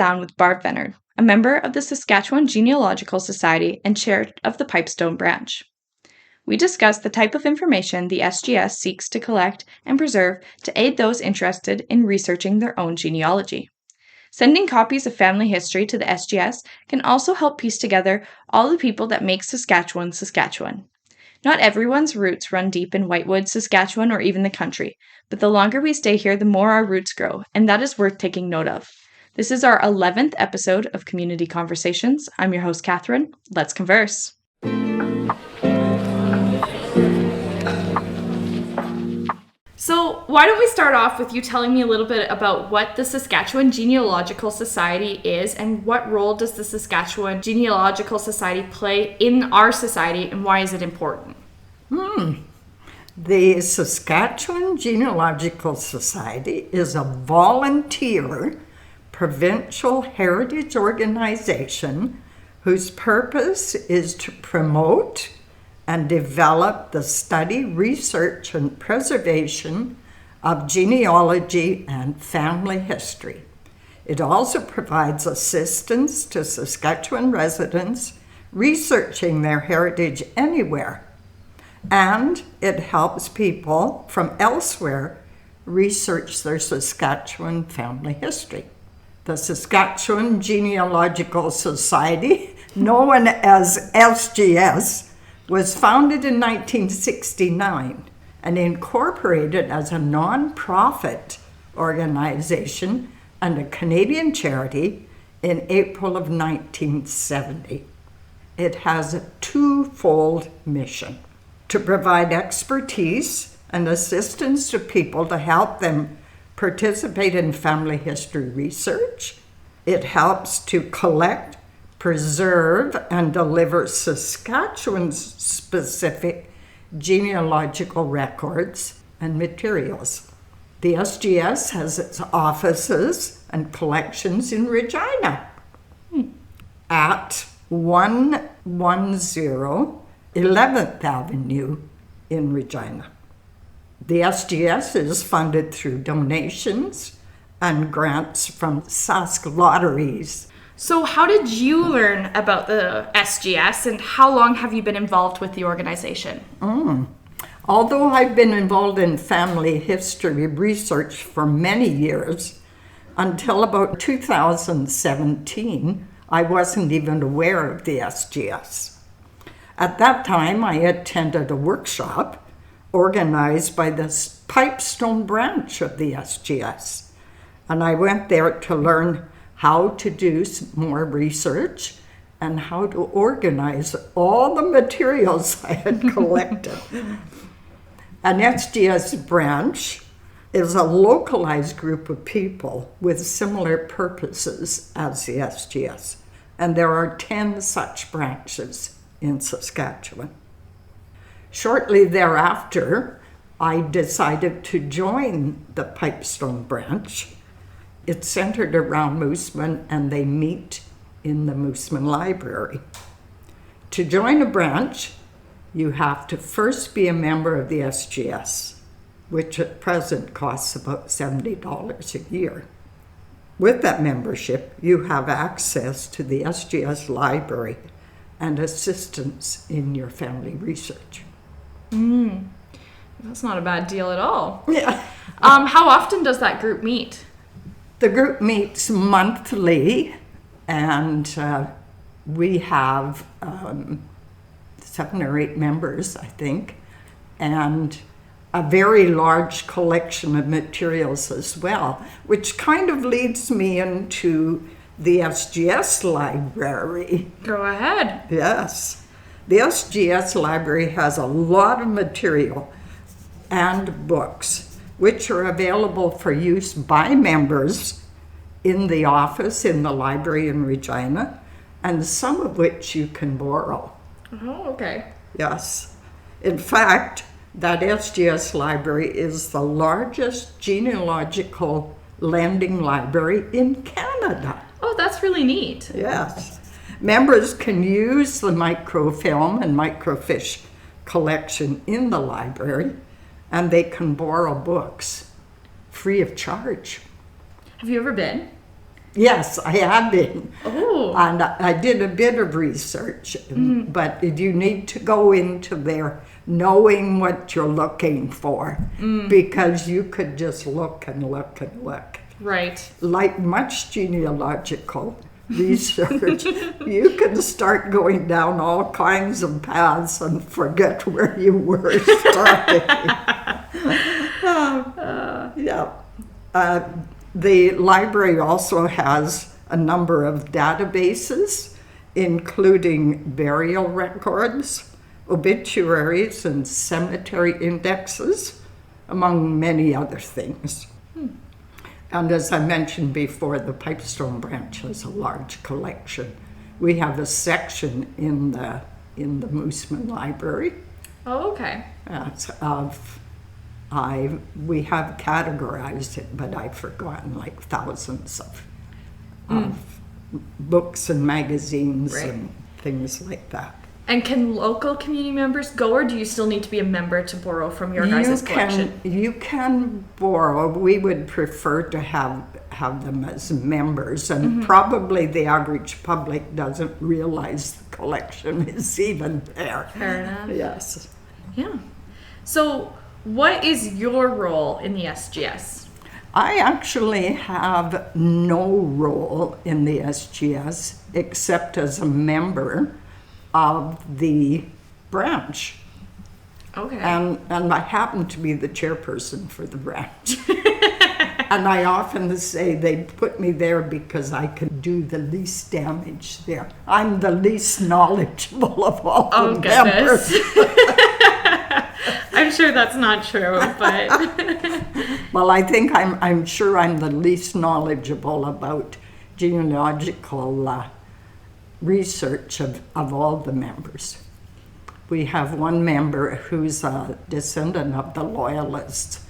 Down with Barb Vennard, a member of the Saskatchewan Genealogical Society and chair of the Pipestone branch. We discuss the type of information the SGS seeks to collect and preserve to aid those interested in researching their own genealogy. Sending copies of family history to the SGS can also help piece together all the people that make Saskatchewan, Saskatchewan. Not everyone's roots run deep in Whitewood, Saskatchewan, or even the country, but the longer we stay here, the more our roots grow, and that is worth taking note of. This is our 11th episode of Community Conversations. I'm your host, Kathryn. Let's converse. So why don't we start off with you telling me a little bit about what the Saskatchewan Genealogical Society is and what role does the Saskatchewan Genealogical Society play in our society and why is it important? The Saskatchewan Genealogical Society is a volunteer provincial heritage organization whose purpose is to promote and develop the study, research, and preservation of genealogy and family history. It also provides assistance to Saskatchewan residents researching their heritage anywhere, and it helps people from elsewhere research their Saskatchewan family history. The Saskatchewan Genealogical Society, known as SGS, was founded in 1969 and incorporated as a non-profit organization and a Canadian charity in April of 1970. It has a twofold mission: to provide expertise and assistance to people to help them participate in family history research. It helps to collect, preserve, and deliver Saskatchewan-specific genealogical records and materials. The SGS has its offices and collections in Regina at 110 11th Avenue in Regina. The SGS is funded through donations and grants from Sask Lotteries. So how did you learn about the SGS and how long have you been involved with the organization? Although I've been involved in family history research for many years, until about 2017, I wasn't even aware of the SGS. At that time, I attended a workshop organized by the Pipestone branch of the SGS, and I went there to learn how to do more research and how to organize all the materials I had collected. An SGS branch is a localized group of people with similar purposes as the SGS, and there are 10 such branches in Saskatchewan. Shortly thereafter, I decided to join the Pipestone branch. It's centered around Moosomin, and they meet in the Moosomin Library. To join a branch, you have to first be a member of the SGS, which at present costs about $70 a year. With that membership, you have access to the SGS library and assistance in your family research. That's not a bad deal at all. Yeah. How often does that group meet? The group meets monthly, and we have 7 or 8 members, I think, and a very large collection of materials as well, which kind of leads me into the SGS library. Go ahead. Yes. The SGS library has a lot of material and books, which are available for use by members in the office in the library in Regina, and some of which you can borrow. Oh, okay. Yes. In fact, that SGS library is the largest genealogical lending library in Canada. Oh, that's really neat. Yes. Members can use the microfilm and microfiche collection in the library, and they can borrow books free of charge. Have you ever been? Yes, I have been. Oh. And I did a bit of research, but you need to go into there knowing what you're looking for, because you could just look and look and look. Right. Like much genealogical research, you can start going down all kinds of paths and forget where you were starting. The library also has a number of databases, including burial records, obituaries, and cemetery indexes, among many other things. And as I mentioned before, the Pipestone branch has a large collection. We have a section in the Mooseman Library. Oh, okay. We have categorized it, but I've forgotten like thousands of books and magazines and things like that. And can local community members go, or do you still need to be a member to borrow from your guys' collection? You can borrow. We would prefer to have them as members, and probably the average public doesn't realize the collection is even there. Fair enough. Yes. Yeah. So what is your role in the SGS? I actually have no role in the SGS except as a member of the branch. Okay. And I happen to be the chairperson for the branch. And I often say they put me there because I can do the least damage there. I'm the least knowledgeable of all the members. I'm sure that's not true, but well, I think I'm sure I'm the least knowledgeable about genealogical research of all the members. We have one member who's a descendant of the Loyalists,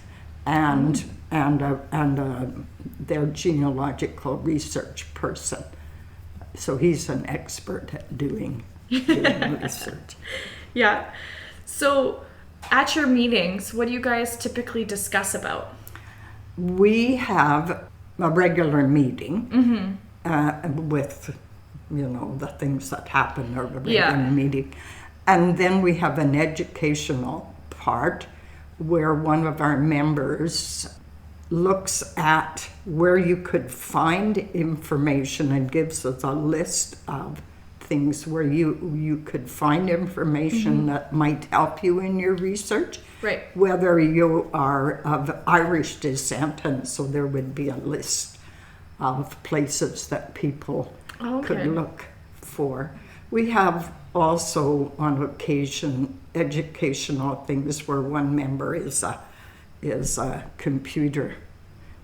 and their genealogical research person. So he's an expert at doing research. Yeah. So at your meetings, what do you guys typically discuss about? We have a regular meeting with, the things that happen at a regular meeting. And then we have an educational part where one of our members looks at where you could find information and gives us a list of things where you could find information that might help you in your research. Right. Whether you are of Irish descent, and so there would be a list of places that people could look for. We have also on occasion educational things where one member is a computer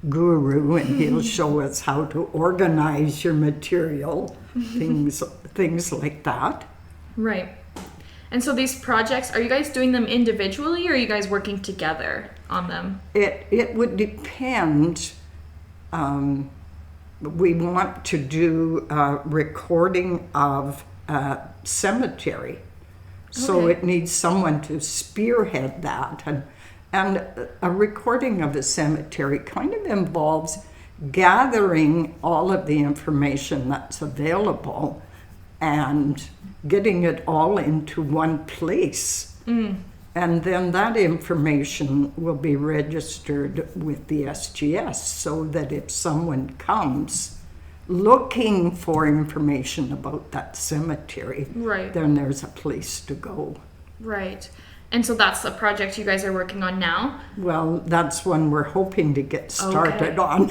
guru, and he'll show us how to organize your material, things like that. Right. And so these projects, are you guys doing them individually, or are you guys working together on them? It would depend. We want to do a recording of a cemetery, so it needs someone to spearhead that, and a recording of a cemetery kind of involves gathering all of the information that's available and getting it all into one place. And then that information will be registered with the SGS, so that if someone comes looking for information about that cemetery, then there's a place to go. Right. And so that's a project you guys are working on now? Well, that's one we're hoping to get started on.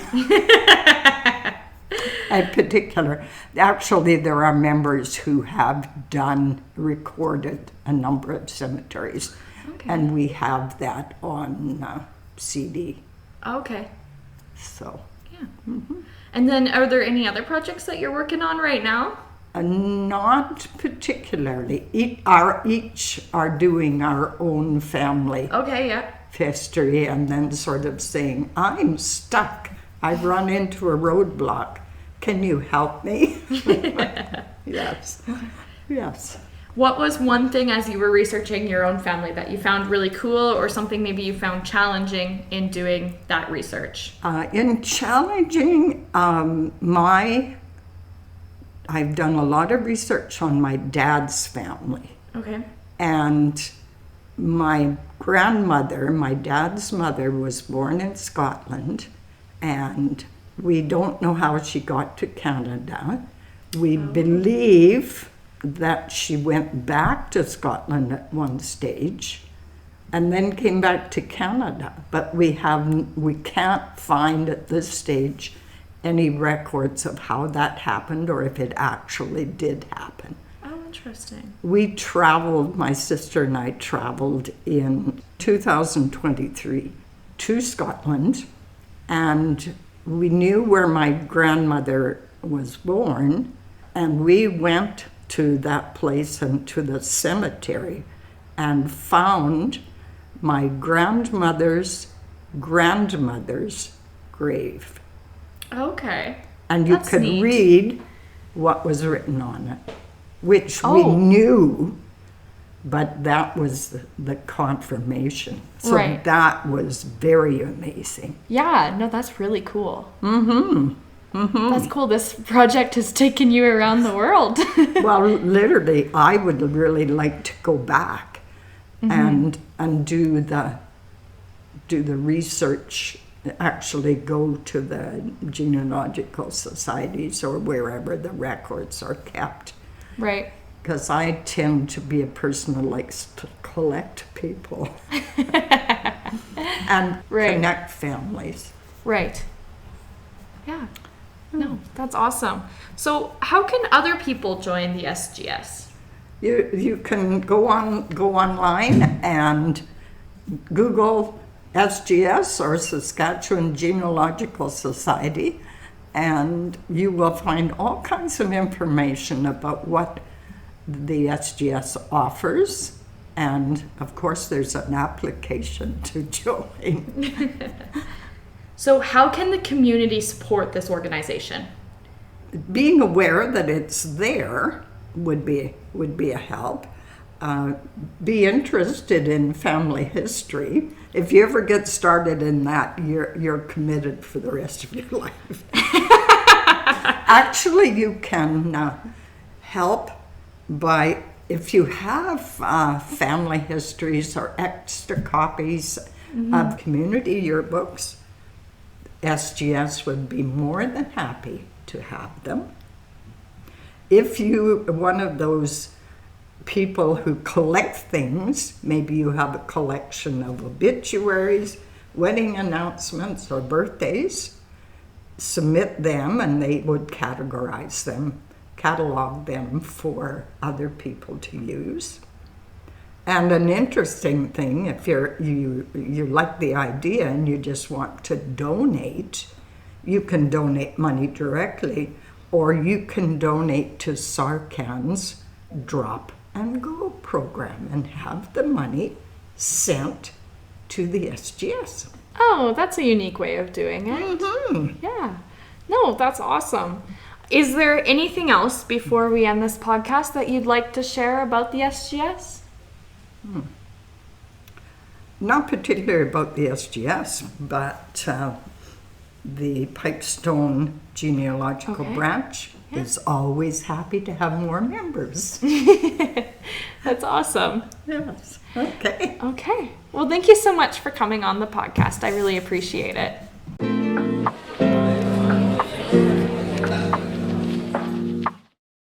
In particular, actually, there are members who have recorded a number of cemeteries, and we have that on CD. Okay. So. Yeah. And then, are there any other projects that you're working on right now? Not particularly. Each are doing our own family history, and then sort of saying, I'm stuck. I've run into a roadblock. Can you help me? Yes. What was one thing as you were researching your own family that you found really cool, or something maybe you found challenging in doing that research? In challenging, I've done a lot of research on my dad's family. Okay. And my grandmother, my dad's mother, was born in Scotland, and we don't know how she got to Canada. We believe that she went back to Scotland at one stage and then came back to Canada. But we can't find at this stage any records of how that happened or if it actually did happen. Oh, interesting. My sister and I traveled in 2023 to Scotland, and we knew where my grandmother was born, and we went to that place and to the cemetery and found my grandmother's grandmother's grave. Okay. And you That's could neat. read what was written on it, which we Oh. knew, but that was the confirmation. So Right. that was very amazing. Yeah, no, that's really cool. That's cool. This project has taken you around the world. Well, literally, I would really like to go back and do the research. Actually, go to the genealogical societies or wherever the records are kept. Right. Because I tend to be a person who likes to collect people and Right. connect families. Right. Yeah. No, that's awesome. So how can other people join the SGS? You can go online and Google SGS or Saskatchewan Genealogical Society, and you will find all kinds of information about what the SGS offers. And of course, there's an application to join. So how can the community support this organization? Being aware that it's there would be a help. Be interested in family history. If you ever get started in that, you're committed for the rest of your life. Actually, you can help by, if you have family histories or extra copies of community yearbooks, SGS would be more than happy to have them. If you one of those people who collect things, maybe you have a collection of obituaries, wedding announcements, or birthdays, submit them and they would catalog them for other people to use. And an interesting thing, if you like the idea and you just want to donate, you can donate money directly, or you can donate to Sarkan's Drop and Go program and have the money sent to the SGS. Oh, that's a unique way of doing it. Yeah. No, that's awesome. Is there anything else before we end this podcast that you'd like to share about the SGS? Not particularly about the SGS, but the Pipestone Genealogical Branch is always happy to have more members. That's awesome. Yes. Okay. Okay. Well, thank you so much for coming on the podcast. I really appreciate it.